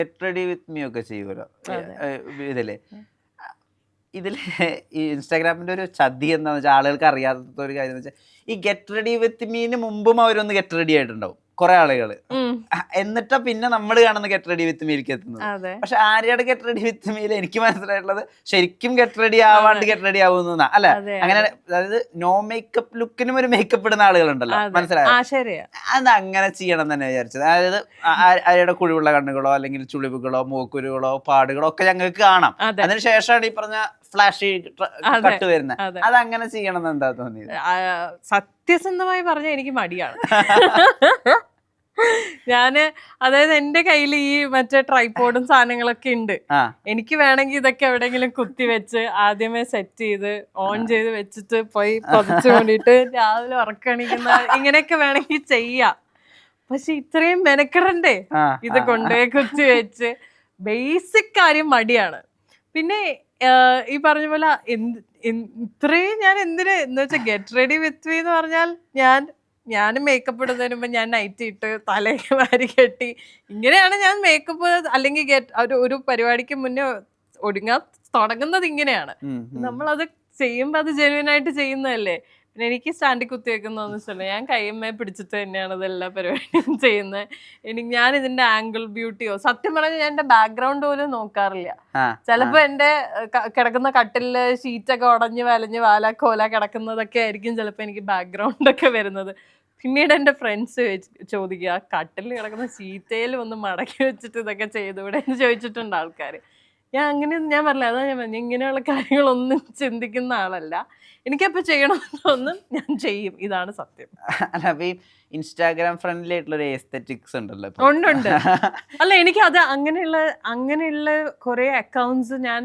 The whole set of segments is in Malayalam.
ഗെറ്റ് റെഡി വിത്ത് മീ ഒക്കെ ചെയ്യുമല്ലോ ഇതില് ഈ ഇൻസ്റ്റാഗ്രാമിന്റെ ഒരു ചതി എന്താണെന്ന് വെച്ചാൽ ആളുകൾക്ക് അറിയാത്ത ഒരു കാര്യം എന്ന് വെച്ചാൽ ഈ ഗെറ്റ് റെഡി വിത്ത് മീന് മുമ്പും അവരൊന്ന് ഗെറ്റ് റെഡി ആയിട്ടുണ്ടാവും കുറെ ആളുകൾ. എന്നിട്ടാ പിന്നെ നമ്മൾ കാണുന്ന ഗെറ്റ് റെഡി വിത്ത് മീലേക്ക് എത്തുന്നത്. പക്ഷെ ആര്യയുടെ ഗെറ്റ് റെഡി വിത്ത് മീൽ എനിക്ക് മനസ്സിലായിട്ടുള്ളത് ശരിക്കും ഗെറ്റ് റെഡി ആവാണ്ട് ഗെറ്റ് റെഡി ആവുന്ന അല്ല, അങ്ങനെ അതായത് നോ മേക്കപ്പ് ലുക്കിനും ഒരു മേക്കപ്പ് ഇടുന്ന ആളുകളുണ്ടല്ലോ, മനസ്സിലായോ? അത് അങ്ങനെ ചെയ്യണം തന്നെ വിചാരിച്ചത്. അതായത് ആര്യയുടെ കുഴിവുള്ള കണ്ണുകളോ അല്ലെങ്കിൽ ചുളിവുകളോ മൂക്കുരുകളോ പാടുകളോ ഒക്കെ ഞങ്ങൾക്ക് കാണാം. അതിനുശേഷമാണ് ഈ പറഞ്ഞ ഫ്ലാഷി കട്ട് വരുന്നത്. അത് അങ്ങനെ ചെയ്യണം എന്ന് എന്താ തോന്നിയത്? സത്യസന്ധമായി പറഞ്ഞാൽ എനിക്ക് മടിയാണ്. ഞാന് അതായത് എന്റെ കയ്യിൽ ഈ മറ്റേ ട്രൈപോഡും സാധനങ്ങളൊക്കെ ഉണ്ട്. എനിക്ക് വേണമെങ്കിൽ ഇതൊക്കെ എവിടെയെങ്കിലും കുത്തി വെച്ച് ആദ്യമേ സെറ്റ് ചെയ്ത് ഓൺ ചെയ്ത് വെച്ചിട്ട് പോയി പൊതിച്ചു കൊണ്ടിട്ട് രാവിലെ ഉറക്കണിക്കുന്ന ഇങ്ങനെയൊക്കെ വേണമെങ്കിൽ ചെയ്യാം. പക്ഷെ ഇത്രയും മെനക്കെടണ്ടേ ഇത് കൊണ്ടുപോയി കുത്തി വെച്ച്? ബേസിക് കാര്യം മടിയാണ്. പിന്നെ ഈ പറഞ്ഞ പോലെ ഇത്രയും ഞാൻ എന്തിന് എന്ന് വെച്ചാൽ ഗെറ്റ് റെഡി വിത്ത് മീ എന്ന് പറഞ്ഞാൽ ഞാൻ മേക്കപ്പ് ഇടുന്നതിന് മുമ്പ് ഞാൻ നൈറ്റ് ഇട്ട് തലയൊക്കെ വാരി കെട്ടി ഇങ്ങനെയാണ് ഞാൻ മേക്കപ്പ് അല്ലെങ്കിൽ ഒരു പരിപാടിക്ക് മുന്നേ ഒരുങ്ങാൻ തുടങ്ങുന്നത്. ഇങ്ങനെയാണ് നമ്മളത് ചെയ്യുമ്പോൾ അത് ജെന്യുവനായിട്ട് ചെയ്യുന്നതല്ലേ. പിന്നെ എനിക്ക് സ്റ്റാൻഡിൽ കുത്തി വെക്കുന്നതെന്ന് വെച്ചാൽ ഞാൻ കയ്യമ്മയെ പിടിച്ചിട്ട് തന്നെയാണ് അതെല്ലാ പരിപാടിയും ചെയ്യുന്നത്. ഞാൻ ഇതിന്റെ ആംഗിൾ ബ്യൂട്ടിയോ സത്യം പറഞ്ഞാൽ ഞാൻ എന്റെ ബാക്ക്ഗ്രൗണ്ട് പോലും നോക്കാറില്ല. ചിലപ്പോ എന്റെ കിടക്കുന്ന കട്ടില് ഷീറ്റൊക്കെ ഉടഞ്ഞ് വലഞ്ഞ് കോല കിടക്കുന്നതൊക്കെ ആയിരിക്കും ചിലപ്പോ എനിക്ക് ബാക്ക്ഗ്രൗണ്ട് ഒക്കെ വരുന്നത്. പിന്നീട് എന്റെ ഫ്രണ്ട്സ് ചോദിക്കുക കട്ടിൽ കിടക്കുന്ന ഷീറ്റയിൽ ഒന്ന് മടക്കി വെച്ചിട്ട് ഇതൊക്കെ ചെയ്തുകൂടെ എന്ന് ചോദിച്ചിട്ടുണ്ട് ആൾക്കാർ. ഞാൻ പറഞ്ഞില്ല, അതാ ഞാൻ പറഞ്ഞു ഇങ്ങനെയുള്ള കാര്യങ്ങളൊന്നും ചിന്തിക്കുന്ന ആളല്ല. എനിക്കപ്പോൾ ചെയ്യണമെന്നൊന്നും ഞാൻ ചെയ്യും, ഇതാണ് സത്യം. അല്ല ഈ ഇൻസ്റ്റാഗ്രാം ഫ്രണ്ട്ലി ആയിട്ടുള്ള ഒരു എസ്തെറ്റിക്സ് ഉണ്ടല്ലോ. ഉണ്ട്. അല്ല എനിക്ക് അത് അങ്ങനെയുള്ള കുറെ അക്കൗണ്ട്സ് ഞാൻ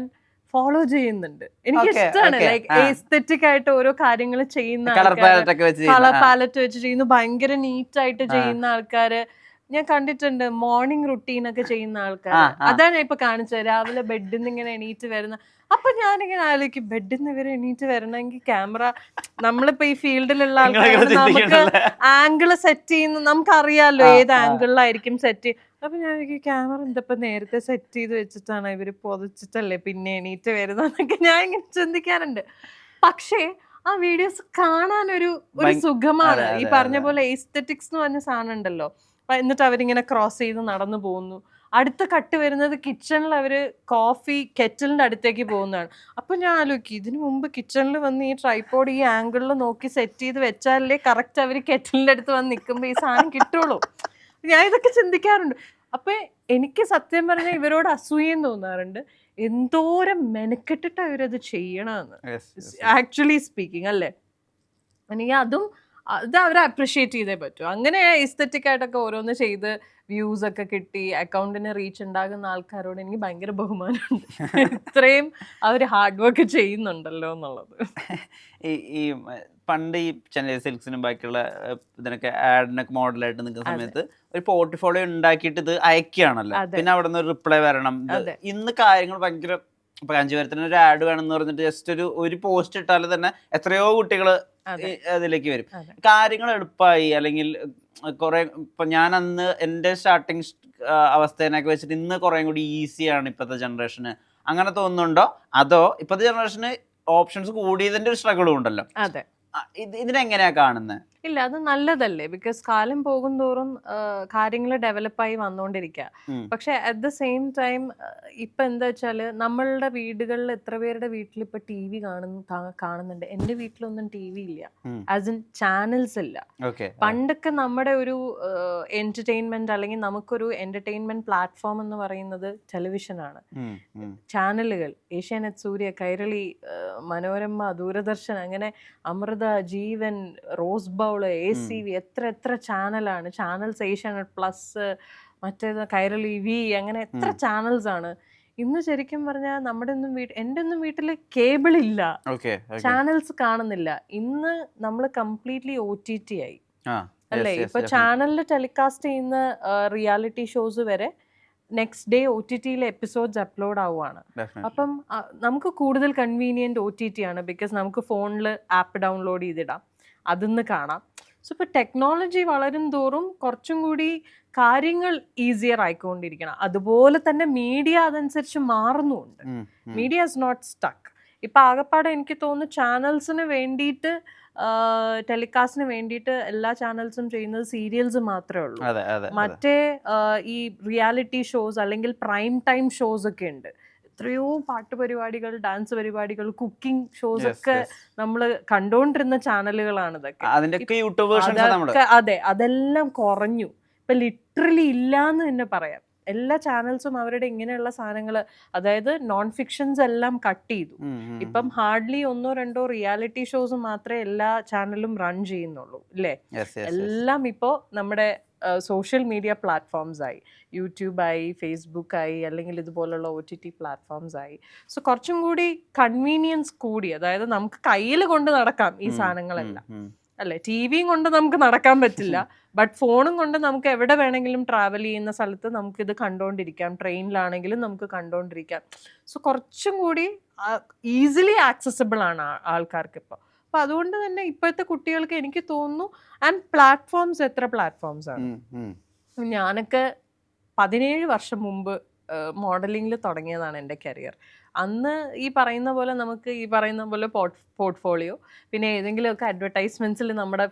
ഫോളോ ചെയ്യുന്നുണ്ട്. എനിക്ക് ഇഷ്ടമാണ് ലൈക്ക് എസ്തെറ്റിക് ആയിട്ട് ഓരോ കാര്യങ്ങൾ ചെയ്യുന്ന കളർ പാലറ്റ് വെച്ച് ചെയ്യുന്നു, ഭയങ്കര നീറ്റ് ആയിട്ട് ചെയ്യുന്ന ആൾക്കാര് ഞാൻ കണ്ടിട്ടുണ്ട്. മോർണിംഗ് റുട്ടീൻ ഒക്കെ ചെയ്യുന്ന ആൾക്കാർ. അതാണ് ഞാൻ ഇപ്പൊ കാണിച്ചത്. രാവിലെ ബെഡിൽ നിന്ന് ഇങ്ങനെ എണീറ്റ് വരുന്ന. അപ്പൊ ഞാനിങ്ങനെ ആലോചിക്കും, ബെഡിൽ നിന്ന് ഇവരെ എണീറ്റ് വരണമെങ്കിൽ ക്യാമറ നമ്മളിപ്പോ ഈ ഫീൽഡിലുള്ള ആൾക്കാർ നമുക്ക് ആംഗിള് സെറ്റ് ചെയ്യുന്ന നമുക്കറിയാലോ ഏത് ആംഗിളിലായിരിക്കും സെറ്റ്. അപ്പൊ ഞാൻ ക്യാമറ എന്തപ്പോ നേരത്തെ സെറ്റ് ചെയ്ത് വെച്ചിട്ടാണ് ഇവര് പൊതിച്ചിട്ടല്ലേ പിന്നെ എണീറ്റ് വരുന്നതൊക്കെ ഞാൻ ഇങ്ങനെ ചിന്തിക്കാറുണ്ട്. പക്ഷേ ആ വീഡിയോസ് കാണാൻ ഒരു സുഖമാണ്. ഈ പറഞ്ഞ പോലെ എസ്തെറ്റിക്സ് എന്ന് പറഞ്ഞ സാധനം ഉണ്ടല്ലോ. എന്നിട്ട് അവരിങ്ങനെ ക്രോസ് ചെയ്ത് നടന്നു പോകുന്നു. അടുത്ത കട്ട് വരുന്നത് കിച്ചണിൽ അവര് കോഫി കെറ്റിലിന്റെ അടുത്തേക്ക് പോകുന്നതാണ്. അപ്പൊ ഞാൻ ആലോചിക്കും, ഇതിനു മുമ്പ് കിച്ചണിൽ വന്ന് ഈ ട്രൈപോഡ് ഈ ആംഗിളിൽ നോക്കി സെറ്റ് ചെയ്ത് വെച്ചാലേ കറക്റ്റ് അവര് കെറ്റിലിന്റെ അടുത്ത് വന്ന് നിൽക്കുമ്പോ ഈ സാധനം കിട്ടുള്ളൂ. ഞാൻ ഇതൊക്കെ ചിന്തിക്കാറുണ്ട്. അപ്പൊ എനിക്ക് സത്യം പറഞ്ഞാൽ ഇവരോട് അസൂയം തോന്നാറുണ്ട്. എന്തോരം മെനക്കെട്ടിട്ടാ ഇവരത് ചെയ്യണമെന്ന് ആക്ച്വലി സ്പീക്കിംഗ് അല്ലേ. എനിക്ക് അത് അവർ അപ്രിഷിയേറ്റ് ചെയ്തേ പറ്റൂ. അങ്ങനെ എസ്തെറ്റിക് ആയിട്ടൊക്കെ ഓരോന്ന് ചെയ്ത് വ്യൂസ് ഒക്കെ കിട്ടി അക്കൗണ്ടിന് റീച്ച് ഉണ്ടാകുന്ന ആൾക്കാരോട് എനിക്ക് ഭയങ്കര ബഹുമാനമുണ്ട്. ഇത്രയും അവർ ഹാർഡ് വർക്ക് ചെയ്യുന്നുണ്ടല്ലോ എന്നുള്ളത്. ഈ പണ്ട് ഈ ചെന്നൈ സിൽക്സിനും ബാക്കിയുള്ള ഇതിനൊക്കെ ആഡിനൊക്കെ മോഡലായിട്ട് നിൽക്കുന്ന സമയത്ത് ഒരു പോർട്ട്ഫോളിയോ ഉണ്ടാക്കിയിട്ട് ഇത് അയക്കുകയാണല്ലോ. പിന്നെ അവിടെ നിന്ന് ഒരു റിപ്ലൈ വരണം. ഇന്ന് കാര്യങ്ങൾ ഭയങ്കര ഇപ്പൊ കാഞ്ചീപുരത്തിന് ഒരു ആഡ് വേണമെന്ന് പറഞ്ഞിട്ട് ജസ്റ്റ് ഒരു പോസ്റ്റ് ഇട്ടാൽ തന്നെ എത്രയോ കുട്ടികൾ അതിലേക്ക് വരും. കാര്യങ്ങൾ എളുപ്പമായി. അല്ലെങ്കിൽ കുറെ ഇപ്പൊ ഞാൻ അന്ന് എൻ്റെ സ്റ്റാർട്ടിങ് അവസ്ഥേനൊക്കെ വെച്ചിട്ട് ഇന്ന് കുറെ കൂടി ഈസിയാണ് ഇപ്പോഴത്തെ ജനറേഷന്. അങ്ങനെ തോന്നുന്നുണ്ടോ? അതോ ഇപ്പോഴത്തെ ജനറേഷന് ഓപ്ഷൻസ് കൂടിയതിന്റെ ഒരു സ്ട്രഗിളും ഉണ്ടല്ലോ. ഇതിനെങ്ങനെയാ കാണുന്നത്? ഇല്ല, അത് നല്ലതല്ലേ. ബിക്കോസ് കാലം പോകും തോറും കാര്യങ്ങൾ ഡെവലപ്പായി വന്നുകൊണ്ടിരിക്കുക. പക്ഷെ അറ്റ് ദ സെയിം ടൈം ഇപ്പൊ എന്താ വെച്ചാല് നമ്മളുടെ വീടുകളിൽ എത്ര പേരുടെ വീട്ടിൽ ഇപ്പൊ ടി വി കാണുന്നുണ്ട്? എന്റെ വീട്ടിലൊന്നും ടി വി ഇല്ല, ആസ് ഇൻ ചാനൽസ് ഇല്ല. പണ്ടൊക്കെ നമ്മുടെ ഒരു എന്റർടൈൻമെന്റ് അല്ലെങ്കിൽ നമുക്കൊരു എന്റർടൈൻമെന്റ് പ്ലാറ്റ്ഫോം എന്ന് പറയുന്നത് ടെലിവിഷനാണ്. ചാനലുകൾ ഏഷ്യാനെറ്റ്, സൂര്യ, കൈരളി, മനോരമ, ദൂരദർശൻ, അങ്ങനെ അമൃത, ജീവൻ, റോസ് ബൗൾ, ACV, എത്ര ചാനലാണ്. ചാനൽസ് ഏഷ്യാനെറ്റ് പ്ലസ്, മറ്റേത് കൈരളി വി, അങ്ങനെ എത്ര ചാനൽസ് ആണ്. ഇന്ന് ശരിക്കും പറഞ്ഞാൽ എൻ്റെ ഒന്നും വീട്ടിൽ കേബിൾ ഇല്ല, ചാനൽസ് കാണുന്നില്ല. ഇന്ന് നമ്മൾ കംപ്ലീറ്റ്ലി OTT ആയി അല്ലേ. ഇപ്പൊ ചാനലിൽ ടെലികാസ്റ്റ് ചെയ്യുന്ന റിയാലിറ്റി ഷോസ് വരെ നെക്സ്റ്റ് ഡേ OTT-യിലെ എപ്പിസോഡ്സ് അപ്ലോഡ് ആവുകയാണ്. അപ്പം നമുക്ക് കൂടുതൽ കൺവീനിയൻറ്റ് OTT ആണ്. ബിക്കോസ് നമുക്ക് ഫോണിൽ ആപ്പ് ഡൗൺലോഡ് ചെയ്തിടാം, അതിന്ന് കാണാം. സോ ഇപ്പോൾ ടെക്നോളജി വളരും തോറും കുറച്ചും കൂടി കാര്യങ്ങൾ ഈസിയർ ആയിക്കൊണ്ടിരിക്കണം. അതുപോലെ തന്നെ മീഡിയ അതനുസരിച്ച് മാറുന്നുമുണ്ട്. Media is not stuck. ഇപ്പൊ ആകപ്പാടെ എനിക്ക് തോന്നുന്നു ചാനൽസിന് വേണ്ടിയിട്ട് ടെലികാസ്റ്റിന് വേണ്ടിയിട്ട് എല്ലാ ചാനൽസും ചെയ്യുന്നത് സീരിയൽസ് മാത്രമേ ഉള്ളൂ. മറ്റേ ഈ റിയാലിറ്റി ഷോസ് അല്ലെങ്കിൽ പ്രൈം ടൈം ഷോസ് ഒക്കെ ഉണ്ട്. എത്രയോ പാട്ട് പരിപാടികൾ, ഡാൻസ് പരിപാടികൾ, കുക്കിംഗ് ഷോസ് ഒക്കെ നമ്മൾ കണ്ടുകൊണ്ടിരുന്ന ചാനലുകളാണ് ഇതൊക്കെ. അതെ, അതെല്ലാം കുറഞ്ഞു. ഇപ്പൊ ലിറ്ററലി ഇല്ലാന്ന് തന്നെ പറയാം. എല്ലാ ചാനൽസും അവരുടെ ഇങ്ങനെയുള്ള സാധനങ്ങൾ, അതായത് നോൺ ഫിക്ഷൻസ് എല്ലാം കട്ട് ചെയ്തു. ഇപ്പം ഹാർഡ്ലി 1-2 റിയാലിറ്റി ഷോസ് മാത്രമേ എല്ലാ ചാനലും റൺ ചെയ്യുന്നുള്ളൂ അല്ലേ? എല്ലാം ഇപ്പോ നമ്മുടെ സോഷ്യൽ മീഡിയ പ്ലാറ്റ്ഫോംസ് ആയി, യൂട്യൂബായി, ഫേസ്ബുക്കായി, അല്ലെങ്കിൽ ഇതുപോലുള്ള OTT പ്ലാറ്റ്ഫോംസ് ആയി. സോ കുറച്ചും കൂടി കൺവീനിയൻസ് കൂടി, അതായത് നമുക്ക് കയ്യിൽ കൊണ്ട് നടക്കാം ഈ സാധനങ്ങളെല്ലാം അല്ലെ? ടിവിയും കൊണ്ട് നമുക്ക് നടക്കാൻ പറ്റില്ല, ബട്ട് ഫോണും കൊണ്ട് നമുക്ക് എവിടെ വേണമെങ്കിലും ട്രാവൽ ചെയ്യുന്ന സ്ഥലത്ത് നമുക്കിത് കണ്ടുകൊണ്ടിരിക്കാം. ട്രെയിനിലാണെങ്കിലും നമുക്ക് കണ്ടുകൊണ്ടിരിക്കാം. സോ കുറച്ചും കൂടി ഈസിലി ആക്സസിബിൾ ആണ് ആൾക്കാർക്ക് ഇപ്പോൾ. അപ്പൊ അതുകൊണ്ട് തന്നെ ഇപ്പോഴത്തെ കുട്ടികൾക്ക് എനിക്ക് തോന്നുന്നു, ആൻഡ് പ്ലാറ്റ്ഫോംസ്, എത്ര പ്ലാറ്റ്ഫോംസ് ആണ്. ഞാനൊക്കെ 17 വർഷം മുമ്പ് മോഡലിംഗിൽ തുടങ്ങിയതാണ് എൻ്റെ കരിയർ. അന്ന് ഈ പറയുന്ന പോലെ നമുക്ക് ഈ പറയുന്ന പോലെ പോർട്ട്ഫോളിയോ, പിന്നെ ഏതെങ്കിലുമൊക്കെ അഡ്വർടൈസ്മെന്റ്സിൽ നമ്മുടെ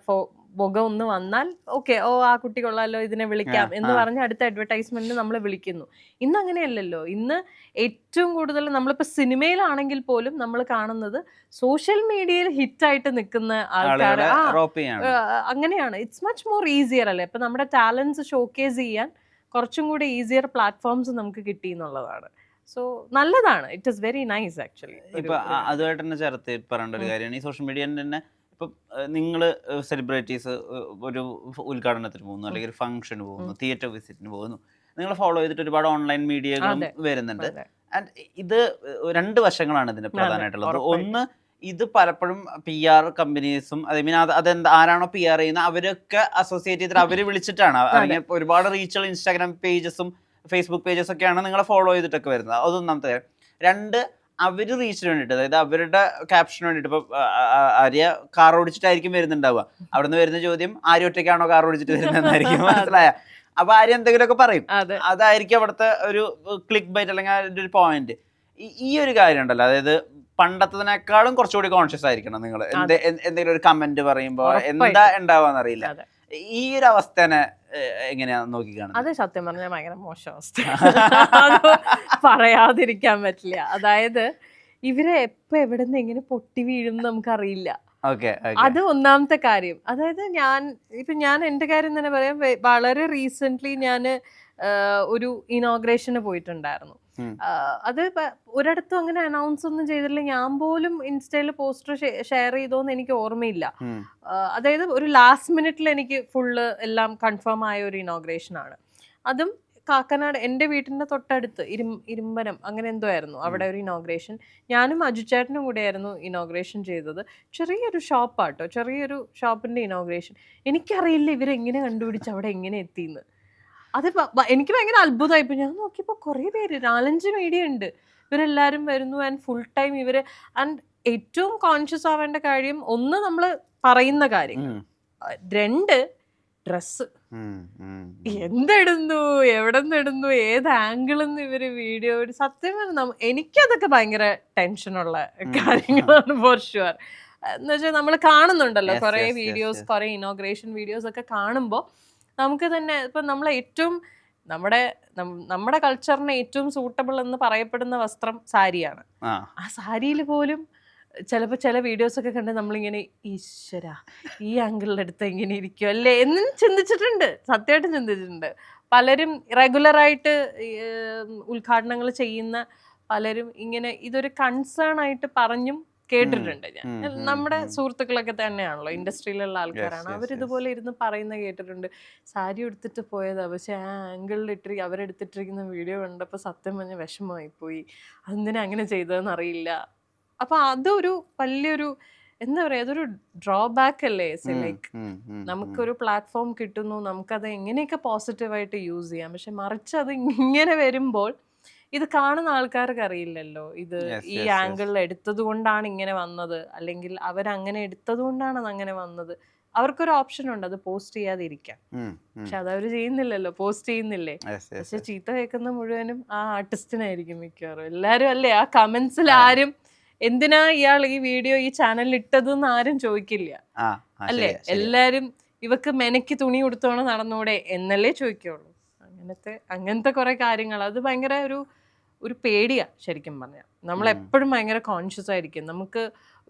മുഖം ഒന്ന് വന്നാൽ ഓക്കെ, ആ കുട്ടി കൊള്ളാലോ, ഇതിനെ വിളിക്കാം എന്ന് പറഞ്ഞ് അടുത്ത അഡ്വർടൈസ്മെന്റിന് നമ്മൾ വിളിക്കുന്നു. ഇന്ന് അങ്ങനെയല്ലല്ലോ. ഇന്ന് ഏറ്റവും കൂടുതൽ നമ്മളിപ്പോൾ സിനിമയിലാണെങ്കിൽ പോലും നമ്മൾ കാണുന്നത് സോഷ്യൽ മീഡിയയിൽ ഹിറ്റായിട്ട് നിൽക്കുന്ന ആൾക്കാർ അങ്ങനെയാണ്. ഇറ്റ്സ് മച്ച് മോർ ഈസിയർ അല്ലേ? ഇപ്പൊ നമ്മുടെ ടാലൻസ് ഷോക്കേസ് ചെയ്യാൻ കുറച്ചും കൂടി ഈസിയർ പ്ലാറ്റ്ഫോംസ് നമുക്ക് കിട്ടി എന്നുള്ളതാണ്. സോ നല്ലതാണ്. It is very nice actually. ഇപ്പൊ അതുമായിട്ട് തന്നെ ചേർത്ത് പറയേണ്ട ഒരു കാര്യമാണ് ഈ സോഷ്യൽ മീഡിയ തന്നെ. ഇപ്പം നിങ്ങൾ സെലിബ്രിറ്റീസ് ഒരു ഉദ്ഘാടനത്തിന് പോകുന്നു, അല്ലെങ്കിൽ ഒരു ഫംഗ്ഷന് പോകുന്നു, തിയേറ്റർ വിസിറ്റിന് പോകുന്നു, നിങ്ങൾ ഫോളോ ചെയ്തിട്ട് ഒരുപാട് ഓൺലൈൻ മീഡിയകളും വരുന്നുണ്ട്. ആൻഡ് ഇത് 2 വശങ്ങളാണ് ഇതിന് പ്രധാനമായിട്ടുള്ളത്. ഒന്ന്, ഇത് പലപ്പോഴും PR കമ്പനീസും അതെന്താ ആരാണോ PR ചെയ്യുന്നത് അവരൊക്കെ അസോസിയേറ്റ് ചെയ്തിട്ട് അവർ വിളിച്ചിട്ടാണ്. അല്ലെങ്കിൽ ഒരുപാട് റീച്ചുള്ള ഇൻസ്റ്റാഗ്രാം പേജസും ഫേസ്ബുക്ക് പേജസ് ഒക്കെയാണ് നിങ്ങളെ ഫോളോ ചെയ്തിട്ടൊക്കെ വരുന്നത്. അതൊന്നാമത്തെ കാര്യം. 2, അവർ റീച്ചിന് വേണ്ടിയിട്ട്, അതായത് അവരുടെ ക്യാപ്ഷന് വേണ്ടിയിട്ട്. ഇപ്പൊ ആര്യ കാർ ഓടിച്ചിട്ടായിരിക്കും വരുന്നുണ്ടാവുക. അവിടെ നിന്ന് വരുന്ന ചോദ്യം ആര്യ ഒറ്റയ്ക്കാണോ കാർ ഓടിച്ചിട്ട് വരുന്നതെന്നായിരിക്കും. മനസ്സിലായ? അപ്പൊ ആര്യ എന്തെങ്കിലുമൊക്കെ പറയും, അതായിരിക്കും അവിടുത്തെ ഒരു ക്ലിക്ക് ബൈറ്റ് അല്ലെങ്കിൽ അതിന്റെ ഒരു പോയിന്റ്. ഈ ഒരു കാര്യം ഉണ്ടല്ലോ, അതായത് പണ്ടത്തതിനേക്കാളും കുറച്ചുകൂടി കോൺഷ്യസ് ആയിരിക്കണം നിങ്ങൾ. എന്തെങ്കിലും ഒരു കമന്റ് പറയുമ്പോ എന്താ ഉണ്ടാവാന്നറിയില്ല. ഈ ഒരു അവസ്ഥനെ എങ്ങനെയാ നോക്കി കാണുന്നത്? അത് സത്യം പറഞ്ഞാൽ ഭയങ്കര മോശം അവസ്ഥ, പറയാതിരിക്കാൻ പറ്റില്ല. അതായത് ഇവരെ എപ്പോ എവിടെ നിന്ന് എങ്ങനെ പൊട്ടി വീഴും നമുക്കറിയില്ല. അത് ഒന്നാമത്തെ കാര്യം. അതായത് ഞാൻ എൻ്റെ കാര്യം തന്നെ പറയാം. വളരെ റീസെന്റ് ഞാൻ ഒരു ഇനോഗ്രേഷന് പോയിട്ടുണ്ടായിരുന്നു. അത് ഒരിടത്തും അങ്ങനെ അനൗൺസ് ഒന്നും ചെയ്തില്ല. ഞാൻ പോലും ഇൻസ്റ്റയിൽ പോസ്റ്റർ ഷെയർ ചെയ്തോന്ന് എനിക്ക് ഓർമ്മയില്ല. അതായത് ഒരു ലാസ്റ്റ് മിനിറ്റിൽ എനിക്ക് ഫുള്ള് എല്ലാം കൺഫേം ആയ ഒരു ഇനോഗ്രേഷൻ ആണ്. അതും കാക്കനാട്, എൻ്റെ വീട്ടിൻ്റെ തൊട്ടടുത്ത് ഇരുമ്പനം അങ്ങനെ എന്തോ ആയിരുന്നു അവിടെ ഒരു ഇനോഗ്രേഷൻ. ഞാനും അജുചേട്ടനും കൂടെ ആയിരുന്നു ഇനോഗ്രേഷൻ ചെയ്തത്. ചെറിയൊരു ഷോപ്പാട്ടോ, ചെറിയൊരു ഷോപ്പിൻ്റെ ഇനോഗ്രേഷൻ. എനിക്കറിയില്ല ഇവരെങ്ങനെ കണ്ടുപിടിച്ച് അവിടെ എങ്ങനെ എത്തിയെന്ന്. അത് എനിക്ക് ഭയങ്കര അത്ഭുതമായിപ്പോൾ. ഞാൻ നോക്കിയപ്പോൾ കുറേ പേര്, 4-5 മീഡിയ ഉണ്ട്. ഇവരെല്ലാവരും വരുന്നു ആൻഡ് ഫുൾ ടൈം ഇവര്. ആൻഡ് ഏറ്റവും കോൺഷ്യസ് ആവേണ്ട കാര്യം, ഒന്ന് നമ്മൾ പറയുന്ന കാര്യം, 2 ഡ്രസ്സ് എന്തിടുന്നു, എവിടെ നിന്ന് ഇടുന്നു, ഏത് ആംഗിളിൽ നിന്ന് ഇവര് വീഡിയോ. സത്യം പറഞ്ഞാൽ എനിക്കതൊക്കെ ഭയങ്കര ടെൻഷനുള്ള കാര്യങ്ങളാണ് ഫോർ ഷുവർ. എന്ന് വെച്ചാൽ നമ്മൾ കാണുന്നുണ്ടല്ലോ കുറെ വീഡിയോസ്, കുറെ ഇനോഗ്രേഷൻ വീഡിയോസ് ഒക്കെ കാണുമ്പോൾ നമുക്ക് തന്നെ ഇപ്പം നമ്മൾ ഏറ്റവും നമ്മുടെ കൾച്ചറിന് ഏറ്റവും സൂട്ടബിൾ എന്ന് പറയപ്പെടുന്ന വസ്ത്രം സാരിയാണ്. ആ സാരിയിൽ പോലും ചിലപ്പോൾ ചില വീഡിയോസ് ഒക്കെ കണ്ട് നമ്മളിങ്ങനെ ഈശ്വര ഈ ആംഗിളിൻ്റെ അടുത്ത് എങ്ങനെ ഇരിക്കും അല്ലേ എന്ന് ചിന്തിച്ചിട്ടുണ്ട്. സത്യമായിട്ടും ചിന്തിച്ചിട്ടുണ്ട്. പലരും റെഗുലറായിട്ട് ഉദ്ഘാടനങ്ങൾ ചെയ്യുന്ന പലരും ഇങ്ങനെ ഇതൊരു കൺസേൺ ആയിട്ട് പറഞ്ഞും കേട്ടിട്ടുണ്ട്. ഞാൻ നമ്മുടെ സുഹൃത്തുക്കളൊക്കെ തന്നെയാണല്ലോ, ഇൻഡസ്ട്രിയിലുള്ള ആൾക്കാരാണ്. അവരിതുപോലെ ഇരുന്ന് പറയുന്ന കേട്ടിട്ടുണ്ട്. സാരി എടുത്തിട്ട് പോയതാ, പക്ഷെ ആ ആംഗിളിൽ അവരെടുത്തിട്ടിരിക്കുന്ന വീഡിയോ കണ്ടപ്പോൾ സത്യം പറഞ്ഞ വിഷമമായി പോയി. അതെന്തിനാ അങ്ങനെ ചെയ്തതെന്ന് അറിയില്ല. അപ്പൊ അതൊരു വലിയൊരു എന്താ പറയാ, അതൊരു ഡ്രോബാക്ക് അല്ലേ. ലൈക്ക് നമുക്കൊരു പ്ലാറ്റ്ഫോം കിട്ടുന്നു, നമുക്കത് എങ്ങനെയൊക്കെ പോസിറ്റീവായിട്ട് യൂസ് ചെയ്യാം. പക്ഷെ മറിച്ച് അത് ഇങ്ങനെ വരുമ്പോൾ ഇത് കാണുന്ന ആൾക്കാർക്ക് അറിയില്ലല്ലോ ഇത് ഈ ആംഗിളിൽ എടുത്തത് കൊണ്ടാണ് ഇങ്ങനെ വന്നത്, അല്ലെങ്കിൽ അവരങ്ങനെ എടുത്തത് കൊണ്ടാണ് അത് അങ്ങനെ വന്നത്. അവർക്കൊരു ഓപ്ഷൻ ഉണ്ട്, അത് പോസ്റ്റ് ചെയ്യാതിരിക്കാം. പക്ഷെ അതവര് ചെയ്യുന്നില്ലല്ലോ, പോസ്റ്റ് ചെയ്യുന്നില്ലേ. പക്ഷെ ചീത്ത കേൾക്കുന്ന മുഴുവനും ആ ആർട്ടിസ്റ്റിനായിരിക്കും മിക്കവാറും. എല്ലാരും അല്ലേ ആ കമന്റ്സിൽ ആരും എന്തിനാ ഇയാൾ ഈ വീഡിയോ ഈ ചാനലിൽ ഇട്ടതെന്ന് ആരും ചോദിക്കില്ല അല്ലേ. എല്ലാരും ഇവക്ക് മെനക്ക് തുണി കൊടുത്തോണം നടന്നൂടെ എന്നല്ലേ ചോദിക്കുള്ളൂ. അങ്ങനത്തെ കുറെ കാര്യങ്ങൾ, അത് ഭയങ്കര ഒരു പേടിയാ ശരിക്കും പറഞ്ഞാൽ. നമ്മൾ എപ്പോഴും ഭയങ്കര കോൺഷ്യസ് ആയിരിക്കും. നമുക്ക്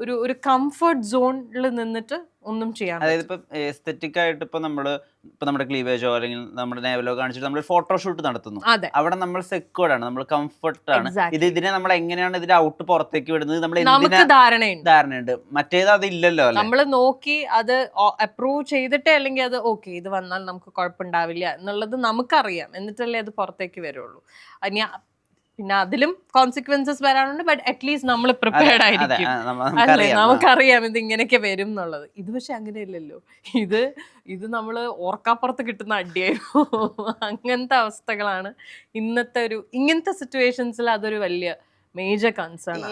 ഒരു കംഫർട്ട് സോണിൽ നിന്നിട്ട് ഒന്നും ചെയ്യാൻ. അതായത് ഇപ്പൊ എസ്തെറ്റിക് ആയിട്ട് ഇപ്പൊ നമ്മുടെ ക്ലീവേജോ അല്ലെങ്കിൽ നമ്മുടെ നേവലോ കാണിച്ചിട്ട് നമ്മൾ ഫോട്ടോഷൂട്ട് നടത്തുന്നു. അവിടെ നമ്മൾ സെക്യൂർഡ് ആണ്, നമ്മൾ കംഫർട്ട് ആണ്. ഇതിനെ നമ്മൾ എങ്ങനെയാണ് ഇതിന്റെ ഔട്ട് പുറത്തേക്ക് വിടുന്നത് നമുക്ക് ധാരണയുണ്ട്. മറ്റേത് അതില്ലല്ലോ. നമ്മൾ നോക്കി അത് അപ്രൂവ് ചെയ്തിട്ടേ, അല്ലെങ്കിൽ അത് ഓക്കെ ഇത് വന്നാൽ നമുക്ക് കുഴപ്പമുണ്ടാവില്ല എന്നുള്ളത് നമുക്കറിയാം, എന്നിട്ടല്ലേ അത് പുറത്തേക്ക് വരുള്ളൂ. പിന്നെ അതിലും കോൺസിക്വൻസസ് വരാനുണ്ട്. ബട്ട് അറ്റ്ലീസ്റ്റ് നമ്മൾ പ്രിപ്പയർഡ് ആയിരിക്കും അല്ലേ, നമുക്കറിയാം ഇത് ഇങ്ങനെയൊക്കെ വരും എന്നുള്ളത്. ഇത് പക്ഷെ അങ്ങനെയല്ലല്ലോ. ഇത് നമ്മൾ ഓർക്കാപ്പുറത്ത് കിട്ടുന്ന അടിയായിരുന്നു. അങ്ങനത്തെ അവസ്ഥകളാണ് ഇങ്ങനത്തെ സിറ്റുവേഷൻസിൽ അതൊരു വലിയ മേജർ കൺസേൺ ആണ്.